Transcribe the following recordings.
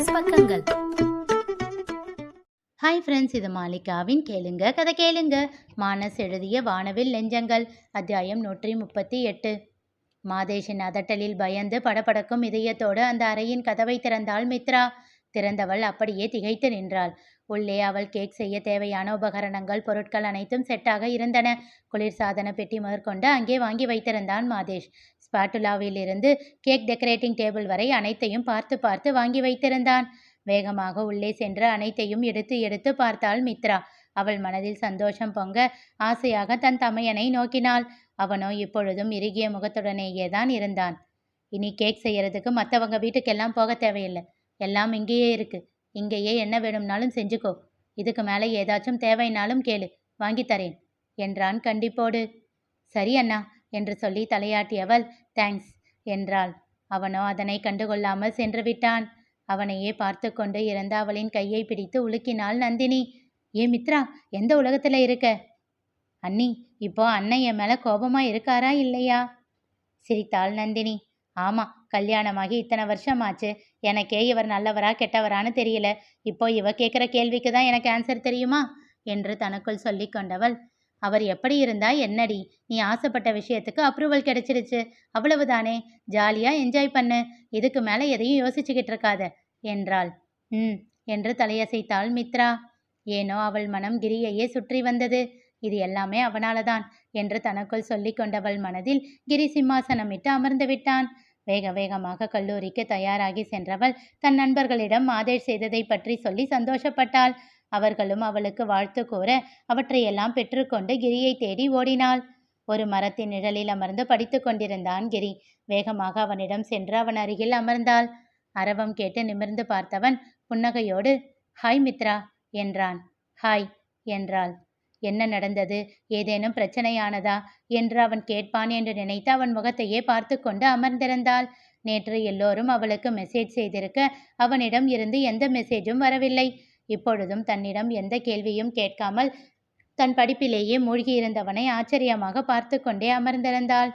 மானஸ் பக்கங்கள். Hi friends, இது மாலிகாவின் கேளுங்க கதை கேளுங்க. மானஸ் எழுதிய வானவில் நெஞ்சங்கள், அத்தியாயம் 138. மாதேஷின் அதட்டலில் பயந்து படபடக்கும் இதயத்தோடு அந்த அறையின் கதவை திறந்தாள் மித்ரா. திறந்தவள் அப்படியே திகைத்து நின்றாள். உள்ளே அவள் கேக் செய்ய தேவையான உபகரணங்கள், பொருட்கள் அனைத்தும் செட்டாக இருந்தன. குளிர்சாதன பெட்டி முதற்கொண்டு அங்கே வாங்கி வைத்திருந்தான் மாதேஷ். ஸ்பாட்டுலாவில் இருந்து கேக் டெக்கரேட்டிங் டேபிள் வரை அனைத்தையும் பார்த்து பார்த்து வாங்கி வைத்திருந்தான். வேகமாக உள்ளே சென்று அனைத்தையும் எடுத்து எடுத்து பார்த்தாள் மித்ரா. அவள் மனதில் சந்தோஷம் பொங்க ஆசையாக தன் தமையனை நோக்கினாள். அவனோ இப்பொழுதும் இறுகிய முகத்துடனேயேதான் இருந்தான். இனி கேக் செய்யறதுக்கு மற்றவங்க வீட்டுக்கெல்லாம் போக தேவையில்லை, எல்லாம் இங்கேயே இருக்கு. இங்கேயே என்ன வேணும்னாலும் செஞ்சுக்கோ. இதுக்கு மேலே ஏதாச்சும் தேவைனாலும் கேளு, வாங்கித்தரேன் என்றான் கண்டிப்போடு. சரி அண்ணா என்று சொல்லி தலையாட்டியவள் தேங்க்ஸ் என்றாள். அவனோ அதனை கண்டுகொள்ளாமல் சென்று விட்டான். அவனையே பார்த்து கொண்டு இருந்த அவளின் கையை பிடித்து உலுக்கினாள் நந்தினி. ஏ மித்ரா, எந்த உலகத்துல இருக்க? அண்ணி, இப்போ அண்ணன் என் மேல கோபமா இருக்காரா இல்லையா? சிரித்தாள் நந்தினி. ஆமா, கல்யாணமாகி இத்தனை வருஷம் ஆச்சு, எனக்கே இவர் நல்லவரா கெட்டவரான்னு தெரியல. இப்போ இவ கேட்குற கேள்விக்கு தான் எனக்கு ஆன்சர் தெரியுமா என்று தனக்குள் சொல்லி கொண்டவள், அவர் எப்படி இருந்தா என்னடி, நீ ஆசைப்பட்ட விஷயத்துக்கு அப்ரூவல் கிடைச்சிருச்சு, அவ்வளவுதானே. ஜாலியா என்ஜாய் பண்ணு, இதுக்கு மேலே எதையும் யோசிச்சுக்கிட்டு இருக்காத என்றாள். என்று தலையசைத்தாள் மித்ரா. ஏனோ அவள் மனம் கிரியையே சுற்றி வந்தது. இது எல்லாமே அவனாலதான் என்று தனக்குள் சொல்லி கொண்டவள் மனதில் கிரி சிம்மாசனமிட்டு அமர்ந்து விட்டான். வேக வேகமாக கல்லூரிக்கு தயாராகி சென்றவள் தன் நண்பர்களிடம் மாதேஷ் செய்ததை பற்றி சொல்லி சந்தோஷப்பட்டாள். அவர்களும் அவளுக்கு வாழ்த்து கூற அவற்றையெல்லாம் பெற்றுக்கொண்டு கிரியை தேடி ஓடினாள். ஒரு மரத்தின் நிழலில் அமர்ந்து படித்து கொண்டிருந்தான் கிரி. வேகமாக அவனிடம் சென்று அவன் அருகில் அமர்ந்தாள். அரவம் கேட்டு நிமிர்ந்து பார்த்தவன் புன்னகையோடு ஹாய் மித்ரா என்றான். ஹாய் என்றாள். என்ன நடந்தது, ஏதேனும் பிரச்சனையானதா என்று அவன் கேட்பான் என்று நினைத்து அவன் முகத்தையே பார்த்து கொண்டு அமர்ந்திருந்தாள். நேற்று எல்லோரும் அவளுக்கு மெசேஜ் செய்திருக்க அவனிடம் இருந்து எந்த மெசேஜும் வரவில்லை. இப்பொழுதும் தன்னிடம் எந்த கேள்வியும் கேட்காமல் தன் படிப்பிலேயே மூழ்கியிருந்தவனை ஆச்சரியமாக பார்த்து கொண்டே அமர்ந்திருந்தாள்.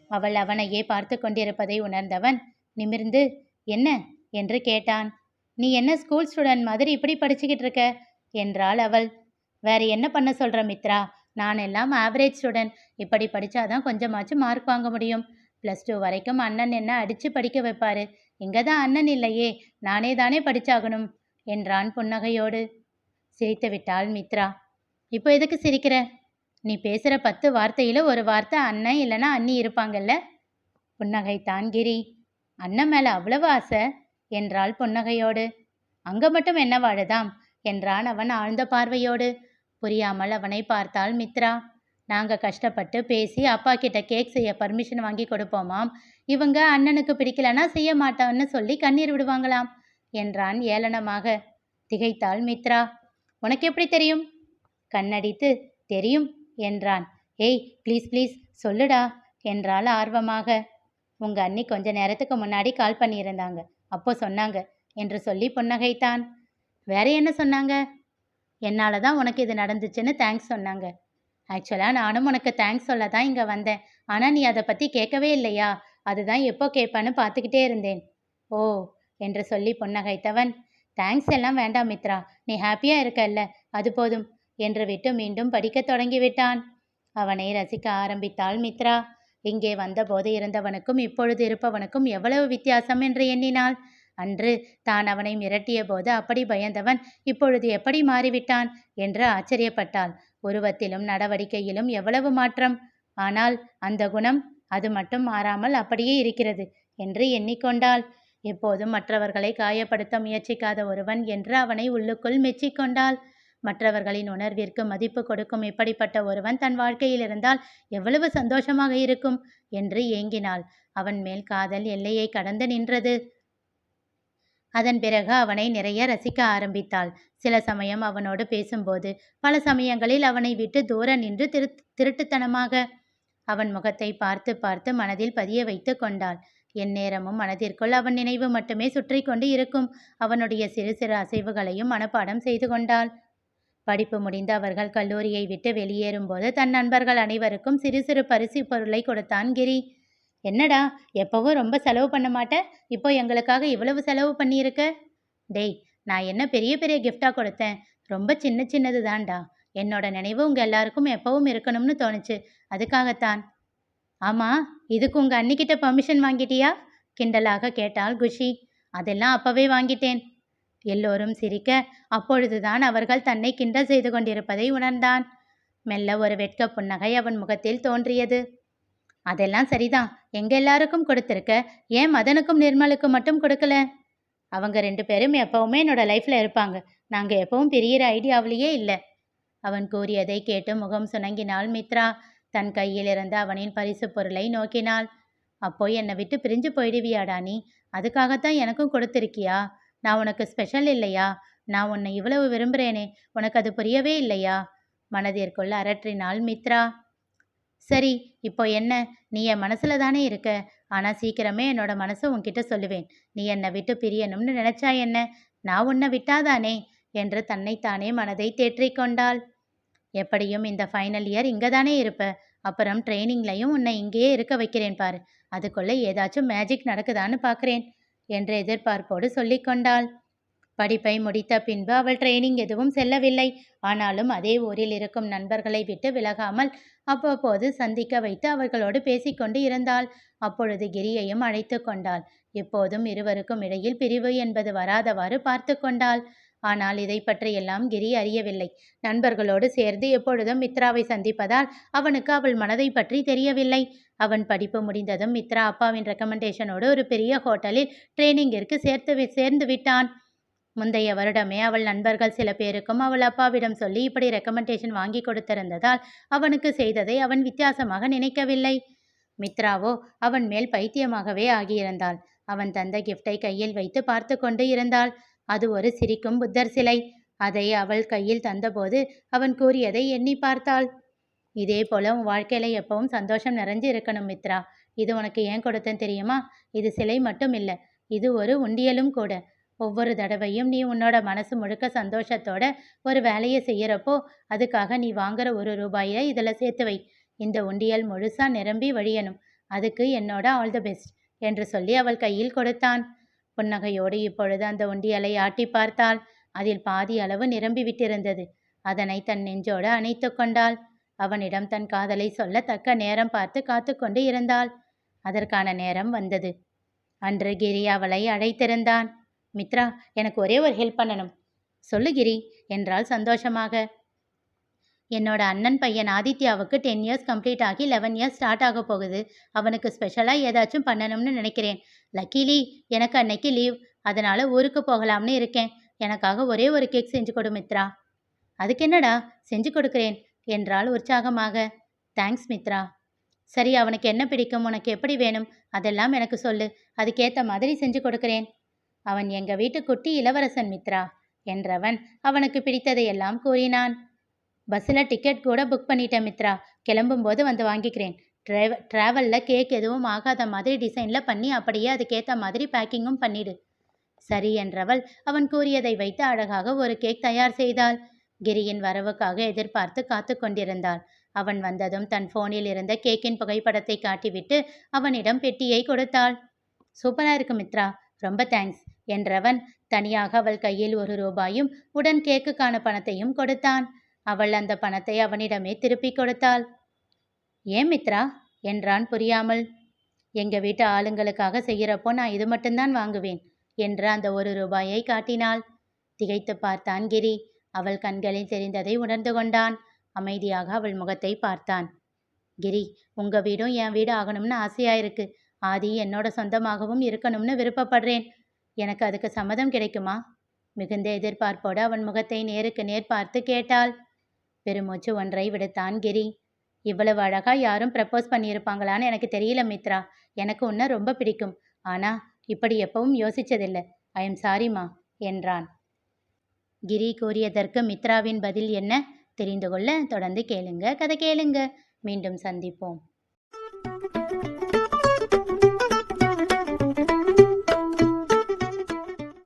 அவள் அவனையே பார்த்து கொண்டிருப்பதை உணர்ந்தவன் நிமிர்ந்து என்ன என்று கேட்டான். நீ என்ன ஸ்கூல் ஸ்டூடெண்ட் மாதிரி இப்படி படிச்சுக்கிட்டு இருக்க என்றாள் அவள். வேற என்ன பண்ண சொல்ற மித்ரா, நான் எல்லாம் ஆவரேஜ் ஸ்டூடெண்ட். இப்படி படிச்சாதான் கொஞ்சமாச்சும் மார்க் வாங்க முடியும். +2 வரைக்கும் அண்ணன் என்ன அடிச்சு படிக்க வைப்பாரு. இங்கதான் அண்ணன் இல்லையே, நானே தானே படிச்சாகணும் என்றான் புன்னகையோடு. சிரித்து விட்டாள் மித்ரா. இப்போ எதுக்கு சிரிக்கிற? நீ பேசுற 10 வார்த்தையில ஒரு வார்த்தை அண்ணன் இல்லைன்னா அண்ணி இருப்பாங்கல்ல. புன்னகைத்தான் கிரி. அண்ணன் மேல அவ்வளவு ஆசை என்றாள் புன்னகையோடு. அங்க மட்டும் என்ன வாழுதாம் என்றான் அவன் ஆழ்ந்த பார்வையோடு. புரியாமல் அவனை பார்த்தாள் மித்ரா. நாங்க கஷ்டப்பட்டு பேசி அப்பா கிட்ட கேக் செய்ய பர்மிஷன் வாங்கி கொடுப்போமாம். இவங்க அண்ணனுக்கு பிடிக்கலன்னா செய்ய மாட்டான்னு சொல்லி கண்ணீர் விடுவாங்களாம் என்றான் ஏளனமாக. திகைத்தாள் மித்ரா. உனக்கு எப்படி தெரியும்? கண்ணடித்து தெரியும் என்றான். ஏய் ப்ளீஸ் ப்ளீஸ் சொல்லுடா என்றாள் ஆர்வமாக. உங்க அண்ணி கொஞ்ச நேரத்துக்கு முன்னாடி கால் பண்ணியிருந்தாங்க, அப்போ சொன்னாங்க என்று சொல்லி புன்னகைத்தான். வேற என்ன சொன்னாங்க? என்னால தான் உனக்கு இது நடந்துச்சுன்னு தேங்க்ஸ் சொன்னாங்க. ஆக்சுவலாக நானும் உனக்கு தேங்க்ஸ் சொல்ல தான் இங்கே வந்தேன். ஆனால் நீ அதை பற்றி கேட்கவே இல்லையா? அதுதான் எப்போ கேட்பான்னு பார்த்துக்கிட்டே இருந்தேன். ஓ என்று சொல்லி புன்னகைத்தவன், தேங்க்ஸ் எல்லாம் வேண்டாம் மித்ரா, நீ ஹாப்பியாக இருக்கல்ல, அது போதும் என்று விட்டு மீண்டும் படிக்கத் தொடங்கிவிட்டான். அவனை ரசிக்க ஆரம்பித்தாள் மித்ரா. இங்கே வந்தபோது இருந்தவனுக்கும் இப்பொழுது இருப்பவனுக்கும் எவ்வளவு வித்தியாசம் என்று எண்ணினாள். அன்று தான் அவனை மிரட்டிய போது அப்படி பயந்தவன் இப்பொழுது எப்படி மாறிவிட்டான் என்று ஆச்சரியப்பட்டாள். உருவத்திலும் நடவடிக்கையிலும் எவ்வளவு மாற்றம்! ஆனால் அந்த குணம், அது மட்டும் மாறாமல் அப்படியே இருக்கிறது என்று எண்ணிக்கொண்டாள். எப்போதும் மற்றவர்களை காயப்படுத்த முயற்சிக்காத ஒருவன் என்று அவனை உள்ளுக்குள் மெச்சிக்கொண்டாள். மற்றவர்களின் உணர்விற்கு மதிப்பு கொடுக்கும் இப்படிப்பட்ட ஒருவன் தன் வாழ்க்கையில் இருந்தால் எவ்வளவு சந்தோஷமாக இருக்கும் என்று ஏங்கினாள். அவன் மேல் காதல் எல்லையை கடந்து நின்றது. அதன் பிறகு அவனை நிறைய ரசிக்க ஆரம்பித்தாள். சில சமயம் அவனோடு பேசும்போது, பல சமயங்களில் அவனை விட்டு தூர நின்று திருட்டுத்தனமாக அவன் முகத்தை பார்த்து பார்த்து மனதில் பதிய வைத்து கொண்டாள். எந்நேரமும் மனதிற்குள் அவன் நினைவு மட்டுமே சுற்றி கொண்டு இருக்கும். அவனுடைய சிறு சிறு அசைவுகளையும் மனப்பாடம் செய்து கொண்டாள். படிப்பு முடிந்து அவர்கள் கல்லூரியை விட்டு வெளியேறும்போது தன் நண்பர்கள் அனைவருக்கும் சிறு சிறு பரிசு பொருளை கொடுத்தான் கிரி. என்னடா, எப்பவும் ரொம்ப செலவு பண்ண மாட்ட, இப்போ எங்களுக்காக இவ்வளவு செலவு பண்ணியிருக்க டேய், நான் என்ன பெரிய பெரிய கிஃப்டா கொடுத்தேன்? ரொம்ப சின்ன சின்னது தான்டா. என்னோட நினைவு உங்க எல்லாருக்கும் எப்பவும் இருக்கணும்னு தோணுச்சு. அதுக்காகத்தான். ஆமா, இதுக்கு உங்க அண்ணிக்கிட்ட பெர்மிஷன் வாங்கிட்டியா? கிண்டலாக கேட்டாள் குஷி. அதெல்லாம் அப்பவே வாங்கிட்டேன். எல்லோரும் சிரிக்க, அப்பொழுதுதான் அவர்கள் தன்னை கிண்டல் செய்து கொண்டிருப்பதை உணர்ந்தான். மெல்ல ஒரு வெட்க புன்னகை அவன் முகத்தில் தோன்றியது. அதெல்லாம் சரிதான், எங்க எல்லாருக்கும் கொடுத்திருக்க, ஏன் மதனுக்கும் நிர்மலுக்கும் மட்டும் கொடுக்கல? அவங்க 2 பேரும் எப்பவுமே என்னோட லைஃப்ல இருப்பாங்க. நாங்க எப்பவும் பிரியற ஐடியாவிலேயே இல்ல. அவன் கூறியதை கேட்டு முகம் சுணங்கினாள் மித்ரா. தன் கையில் இருந்த அவனின் பரிசு பொருளை நோக்கினாள். அப்போ என்னை விட்டு பிரிஞ்சு போயிடுவியாடா நீ? அதுக்காகத்தான் எனக்கும் கொடுத்திருக்கியா? நான் உனக்கு ஸ்பெஷல் இல்லையா? நான் உன்னை இவ்வளவு விரும்புகிறேனே, உனக்கு அது புரியவே இல்லையா? மனதிற்குள் அரற்றினாள் மித்ரா. சரி, இப்போ என்ன? நீ என் மனசுல தானே இருக்க. ஆனா சீக்கிரமே என்னோட மனசை உன்கிட்ட சொல்லுவேன். நீ என்னை விட்டு பிரியணும்னு நினைச்சா என்ன? நான் உன்னை விட்டாதானே என்று தன்னைத்தானே மனதை தேற்றிக் கொண்டாள். எப்படியும் இந்த ஃபைனல் இயர் இங்கே தானே இருப்ப. அப்புறம் ட்ரைனிங்லையும் உன்னை இங்கேயே இருக்க வைக்கிறேன் பாரு. அதுக்குள்ள ஏதாச்சும் மேஜிக் நடக்குதான்னு பார்க்குறேன் என்ற எதிர்பார்ப்போடு சொல்லிக்கொண்டாள். படிப்பை முடித்த பின்பு அவள் ட்ரைனிங் எதுவும் செல்லவில்லை. ஆனாலும் அதே ஊரில் இருக்கும் நண்பர்களை விட்டு விலகாமல் அவ்வப்போது சந்திக்க வைத்து அவர்களோடு பேசிக்கொண்டு இருந்தாள். அப்பொழுது கிரியையும் அழைத்து கொண்டாள். எப்போதும் இருவருக்கும் இடையில் பிரிவு என்பது வராதவாறு பார்த்து கொண்டாள். ஆனால் இதை பற்றியெல்லாம் கிரி அறியவில்லை. நண்பர்களோடு சேர்ந்து எப்பொழுதும் மித்ராவை சந்திப்பதால் அவனுக்கு அவள் மனதை பற்றி தெரியவில்லை. அவன் படிப்பு முடிந்ததும் மித்ரா அப்பாவின் ரெக்கமெண்டேஷனோடு ஒரு பெரிய ஹோட்டலில் ட்ரைனிங்கிற்கு சேர்ந்து விட்டான். முந்தைய வருடமே அவள் நண்பர்கள் சில பேருக்கும் அவள் அப்பாவிடம் சொல்லி இப்படி ரெக்கமெண்டேஷன் வாங்கி கொடுத்திருந்ததால் அவனுக்கு செய்ததை அவன் வித்தியாசமாக நினைக்கவில்லை. மித்ராவோ அவன் மேல் பைத்தியமாகவே ஆகியிருந்தாள். அவன் தந்த கிஃப்டை கையில் வைத்து பார்த்து கொண்டு இருந்தாள். அது ஒரு சிரிக்கும் புத்தர் சிலை. அதை அவள் கையில் தந்தபோது அவன் கூறியதை எண்ணி பார்த்தாள். இதே போல உன் வாழ்க்கையில எப்பவும் சந்தோஷம் நிறைஞ்சு இருக்கணும் மித்ரா. இது உனக்கு ஏன் கொடுத்தேன் தெரியுமா? இது சிலை மட்டும் இல்லை, இது ஒரு உண்டியலும் கூட. ஒவ்வொரு தடவையும் நீ உன்னோட மனசு முழுக்க சந்தோஷத்தோட ஒரு வேலையை செய்யறப்போ அதுக்காக நீ வாங்குற ₹1 இதில் சேர்த்து வை. இந்த உண்டியல் முழுசா நிரம்பி வழியணும். அதுக்கு என்னோட ஆல் தி பெஸ்ட் என்று சொல்லி அவள் கையில் கொடுத்தான். புன்னகையோடு இப்பொழுது அந்த உண்டியலை ஆட்டி பார்த்தாள். அதில் பாதி அளவு நிரம்பி விட்டிருந்தது. அதனை தன் நெஞ்சோடு அணைத்து கொண்டாள். அவனிடம் தன் காதலை சொல்ல தக்க நேரம் பார்த்து காத்து கொண்டு இருந்தாள். அதற்கான நேரம் வந்தது. அன்று கிரி அவளை அழைத்திருந்தான். மித்ரா, எனக்கு ஒரே ஒரு ஹெல்ப் பண்ணணும். சொல்லு கிரி என்றாள் சந்தோஷமாக. என்னோட அண்ணன் பையன் ஆதித்யாவுக்கு 10 இயர்ஸ் கம்ப்ளீட் ஆகி 11 இயர்ஸ் ஸ்டார்ட் ஆக போகுது. அவனுக்கு ஸ்பெஷலாக ஏதாச்சும் பண்ணணும்னு நினைக்கிறேன். லக்கிலி எனக்கு அன்னைக்கு லீவ். அதனால ஊருக்கு போகலாம்னு இருக்கேன். எனக்காக ஒரே ஒரு கேக் செஞ்சு கொடு மித்ரா. அதுக்கு என்னடா, செஞ்சு கொடுக்குறேன் என்றாள் உற்சாகமாக. தேங்க்ஸ் மித்ரா. சரி, அவனுக்கு என்ன பிடிக்கும், உனக்கு எப்படி வேணும், அதெல்லாம் எனக்கு சொல்லு. அதுக்கேற்ற மாதிரி செஞ்சு கொடுக்குறேன். அவன் எங்கள் வீட்டு குட்டி இளவரசன் மித்ரா என்றவன் அவனுக்கு பிடித்ததையெல்லாம் கூறினான். பஸ்ஸில் டிக்கெட் கூட புக் பண்ணிட்டேன் மித்ரா. கிளம்பும்போது வந்து வாங்கிக்கிறேன். ட்ராவலில் கேக் எதுவும் ஆகாத மாதிரி டிசைனில் பண்ணி அப்படியே அதுக்கேற்ற மாதிரி பேக்கிங்கும் பண்ணிடு. சரி என்றவள் அவன் கூறியதை வைத்து அழகாக ஒரு கேக் தயார் செய்தாள். கிரியின் வரவுக்காக எதிர்பார்த்து காத்து கொண்டிருந்தாள். அவன் வந்ததும் தன் ஃபோனில் இருந்த கேக்கின் புகைப்படத்தை காட்டிவிட்டு அவனிடம் பெட்டியை கொடுத்தாள். சூப்பராக இருக்கு மித்ரா, ரொம்ப தேங்க்ஸ் என்றவன் தனியாக அவள் கையில் ₹1 உடன் கேக்குக்கான பணத்தையும் கொடுத்தான். அவள் அந்த பணத்தை அவனிடமே திருப்பி கொடுத்தாள். ஏன் மித்ரா என்றான் புரியாமல். எங்க வீட்டு ஆளுங்களுக்காக செய்யறப்போ நான் இது மட்டும்தான் வாங்குவேன் என்று அந்த ₹1 காட்டினாள். திகைத்து பார்த்தான் கிரி. அவள் கண்களில் தெரிந்ததை உணர்ந்து கொண்டான். அமைதியாக அவள் முகத்தை பார்த்தான். கிரி, உங்க வீடும் என் வீடு ஆகணும்னு ஆசையா இருக்கு. ஆதி என்னோட சொந்தமாகவும் இருக்கணும்னு விருப்பப்படுறேன். எனக்கு அதுக்கு சம்மதம் கிடைக்குமா? மிகுந்த எதிர்பார்ப்போடு அவன் முகத்தை நேருக்கு நேர் பார்த்து கேட்டாள். பெருமூச்சு ஒன்றை விடுத்தான் கிரி. இவ்வளவு அழகா யாரும் ப்ரப்போஸ் பண்ணியிருப்பாங்களான்னு எனக்கு தெரியல மித்ரா. எனக்கு உன்னை ரொம்ப பிடிக்கும். ஆனா இப்படி எப்பவும் யோசிச்சதில்லை. ஐ எம் சாரிம்மா என்றான். கிரி கூறியதற்கு மித்ராவின் பதில் என்ன தெரிந்து கொள்ள தொடர்ந்து கேளுங்க. கதை கேளுங்க. மீண்டும் சந்திப்போம்.